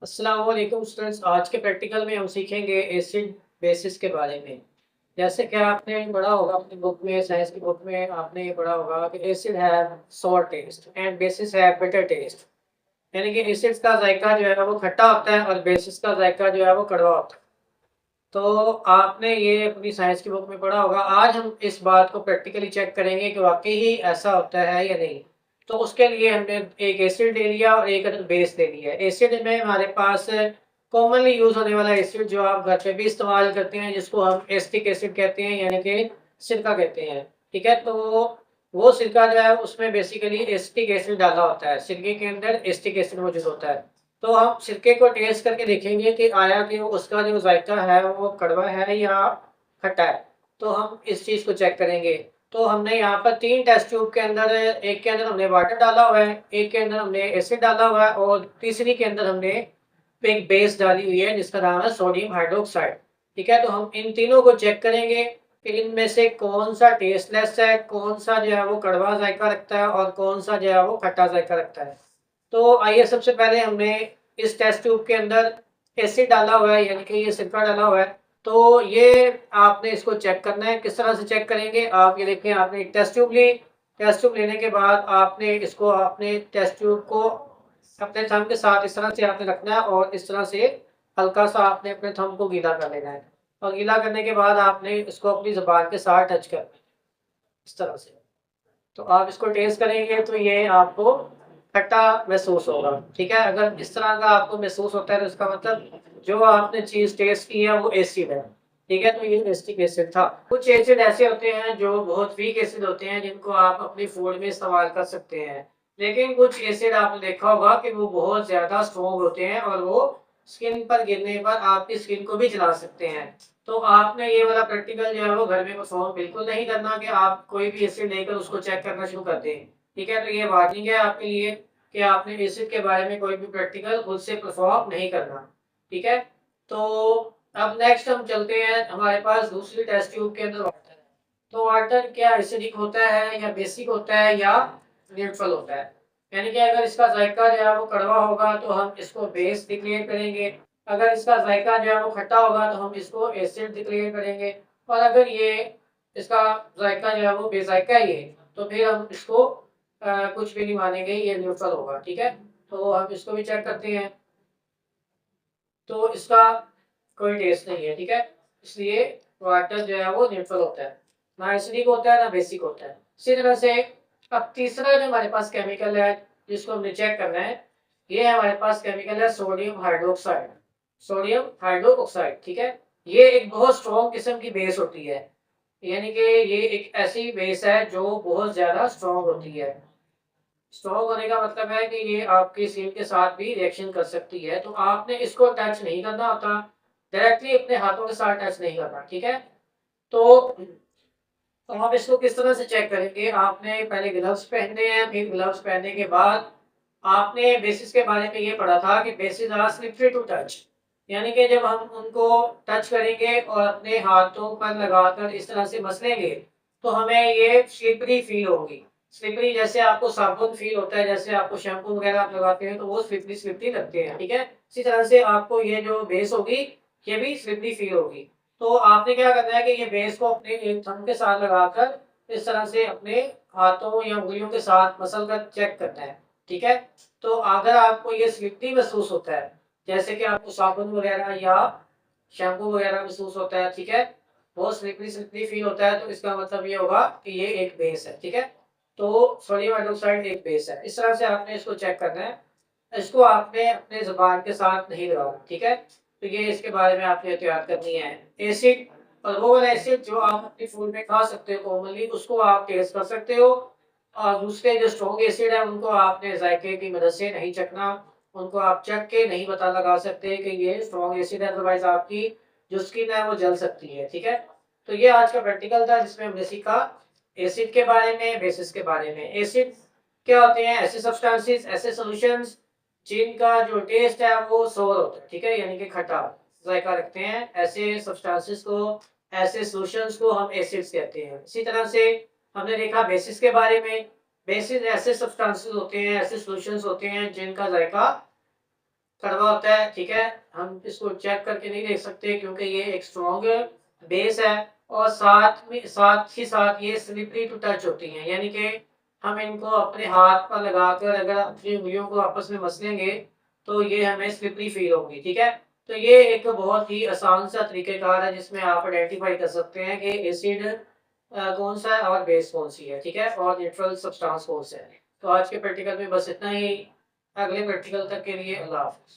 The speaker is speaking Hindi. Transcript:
अस्सलाम वालेकुम स्टूडेंट्स। आज के प्रैक्टिकल में हम सीखेंगे एसिड बेसिस के बारे में। जैसे कि आपने पढ़ा होगा अपनी बुक में, साइंस की बुक में आपने ये पढ़ा होगा कि एसिड है सॉर टेस्ट एंड बेसिस है बिटर टेस्ट। यानी कि एसिड्स का जायका जो है वो खट्टा होता है और बेसिस का जायका जो है वो कड़वा होता है। तो आपने ये अपनी साइंस की बुक में पढ़ा होगा। आज हम इस बात को प्रैक्टिकली चेक करेंगे कि वाकई ही ऐसा होता है या नहीं। तो उसके लिए हमने एक एसिड ले लिया और एक बेस ले लिया। एसिड में हमारे पास कॉमनली यूज होने वाला एसिड जो आप घर पे भी इस्तेमाल करते हैं, जिसको हम एसिटिक एसिड कहते हैं, यानी कि सिरका कहते हैं। ठीक है, तो वो सिरका जो है उसमें बेसिकली एसिटिक एसिड डाला होता है। सिरके के अंदर एसिटिक एसिड मौजूद होता है। तो हम सिरके को टेस्ट करके देखेंगे कि आया कि उसका जो जायका है वो कड़वा है या खट्टा है। तो हम इस चीज़ को चेक करेंगे। तो हमने यहाँ पर 3 टेस्ट ट्यूब के अंदर, एक के अंदर हमने वाटर डाला हुआ है, एक के अंदर हमने एसिड डाला हुआ है और तीसरी के अंदर हमने एक बेस डाली हुई है जिसका नाम है सोडियम हाइड्रोक्साइड। ठीक है, तो हम इन तीनों को चेक करेंगे कि इनमें से कौन सा टेस्टलेस है, कौन सा जो है वो कड़वा जायका रखता है और कौन सा जो है वो खट्टा जायका रखता है। तो आइए सबसे पहले हमने इस टेस्ट ट्यूब के अंदर एसिड डाला हुआ है, यानी कि ये सिरका डाला हुआ है। तो ये आपने इसको चेक करना है। किस तरह से चेक करेंगे? आप ये देखें, आपने एक टेस्ट ट्यूब ली। टेस्ट ट्यूब लेने के बाद आपने इसको अपने टेस्ट ट्यूब को अपने थंब के साथ इस तरह से आपने रखना है और इस तरह से हल्का सा आपने अपने थंब को गीला कर लेना है। और गीला करने के बाद आपने इसको अपनी ज़ुबान के साथ टच करना है, इस तरह से। तो आप इसको टेस्ट करेंगे तो ये आपको खट्टा महसूस होगा। ठीक है, अगर इस तरह का आपको महसूस होता है तो इसका मतलब जो आपने चीज़ टेस्ट की है वो एसिड है। ठीक है, तो ये एसिटिक एसिड था। कुछ एसिड ऐसे होते हैं जो बहुत वीक एसिड होते हैं, जिनको आप अपनी फूड में इस्तेमाल कर सकते हैं। लेकिन कुछ एसिड आपने देखा होगा कि वो बहुत ज़्यादा स्ट्रॉन्ग होते हैं और वो स्किन पर गिरने पर आपकी स्किन को भी जला सकते हैं। तो आपने ये वाला प्रैक्टिकल जो है वो घर में परफॉर्म बिल्कुल नहीं करना कि आप कोई भी एसिड लेकर उसको चेक करना शुरू कर दें। ठीक है, तो ये वार्निंग है आपके लिए कि आपने एसिड के बारे में कोई भी प्रैक्टिकल खुद से परफॉर्म नहीं करना। ठीक है, तो अब नेक्स्ट हम चलते हैं। हमारे पास दूसरी टेस्ट ट्यूब के अंदर वाटर है। तो वाटर क्या एसिडिक होता है या बेसिक होता है या न्यूट्रल होता है? यानी कि अगर इसका जायका जो है वो कड़वा होगा तो हम इसको बेस डिक्लेयर करेंगे। अगर इसका जायका जो है वो खट्टा होगा तो हम इसको एसिड डिक्लेयर करेंगे। और अगर ये इसका जायका जो है वो बेजायका ही है तो फिर हम इसको कुछ भी नहीं मानेंगे, ये न्यूट्रल होगा। ठीक है, तो हम इसको भी चेक करते हैं। तो इसका कोई टेस्ट नहीं है। ठीक है, इसलिए वाटर जो है वो न्यूट्रल होता है, ना एसिडिक होता है ना बेसिक होता है। इसी तरह से अब तीसरा जो हमारे पास केमिकल है जिसको हमने चेक करना है, ये हमारे पास केमिकल है सोडियम हाइड्रोक्साइड। सोडियम हाइड्रोक्साइड, ठीक है, ये एक बहुत स्ट्रॉन्ग किस्म की बेस होती है। यानी कि ये एक ऐसी बेस है जो बहुत ज्यादा स्ट्रॉन्ग होती है। स्ट्रॉन्ग होने का मतलब है कि ये आपकी स्किन के साथ भी रिएक्शन कर सकती है। तो आपने इसको टच नहीं करना होता, डायरेक्टली अपने हाथों के साथ टच नहीं करना। ठीक है, तो आप इसको किस तरह से चेक करेंगे? आपने पहले ग्लव्स पहनने हैं, फिर ग्लव्स पहनने के बाद आपने बेसिस के बारे में ये पढ़ा था कि bases are slippery to touch. यानी कि जब हम उनको टच करेंगे और अपने हाथों पर लगाकर इस तरह से मसलेंगे तो हमें ये स्लिपरी फील होगी। स्लिपरी जैसे आपको साबुन फील होता है, जैसे आपको शैम्पू वगैरह आप लगाते हैं तो वो स्लिपरी स्लिपरी लगते हैं। ठीक है, इसी तरह से आपको ये जो बेस होगी ये भी स्लिपरी फील होगी। तो आपने क्या करना है कि ये बेस को अपने एक थंब के साथ लगाकर इस तरह से अपने हाथों या उंगलियों के साथ मसल कर चेक करना है। ठीक है, तो अगर आपको ये स्लिपरी महसूस होता है, जैसे कि आपको साबुन वगैरह या शैम्पू वगैरह महसूस होता है, ठीक है, बहुत स्लिपरी स्लिपरी फील होता है, तो इसका मतलब ये होगा कि ये एक बेस है। ठीक है, तो सोडियम हाइड्रोक्साइड एक बेस है। इस तरह से आपने इसको चेक करना है। इसको आपने अपने ज़ुबान के साथ नहीं लगाना। ठीक है, तो ये इसके बारे में आपने एहतियात करनी है। एसिड और वो वाला एसिड जो आप अपनी फूड में खा सकते हो कॉमनली, उसको आप टेस्ट कर सकते हो। और दूसरे जो स्ट्रॉन्ग एसिड है उनको आपने जायके की मदद से नहीं चखना। उनको आप चख के नहीं पता लगा सकते कि ये स्ट्रॉन्ग एसिड है, अदरवाइज आपकी जो स्किन है वो जल सकती है। ठीक है, तो ये आज का प्रैक्टिकल था जिसमें हमने सीखा एसिड के बारे में, बेसिस के बारे में। एसिड क्या होते हैं? ऐसे सब्सटेंसेस, ऐसे सॉल्यूशंस जिनका जो टेस्ट है वो सोर होता है। ठीक है, यानी कि खट्टा जायका रखते हैं। ऐसे सब्सटेंसेस को, ऐसे सॉल्यूशंस को हम एसिड्स कहते हैं। इसी तरह से हमने देखा बेसिस के बारे में। बेसिस ऐसे सब्सटेंसेस होते हैं, ऐसे सॉल्यूशंस होते हैं जिनका जायका कड़वा होता है, ठीक है? हम इसको चेक करके नहीं देख सकते क्योंकि ये एक स्ट्रॉन्ग बेस है और साथ ही साथ ये स्लिपरी टू टच होती हैं, यानी कि हम इनको अपने हाथ पर लगाकर अगर अपनी उँगलियों को आपस में मसलेंगे, तो ये हमें स्लिपरी फ़ील होगी, ठीक है? तो ये एक बहुत ही आसान सा तरीक़ेकार है जिसमें आप आइडेंटिफ़ाई कर सकते हैं कि एसिड कौन-सा है और बेस कौन-सी है, ठीक है? और न्यूट्रल सब्सटेंस कौन-सा है। तो आज के प्रैक्टिकल में बस इतना ही। अगले प्रैक्टिकल तक के लिए अल्लाह हाफ़िज़।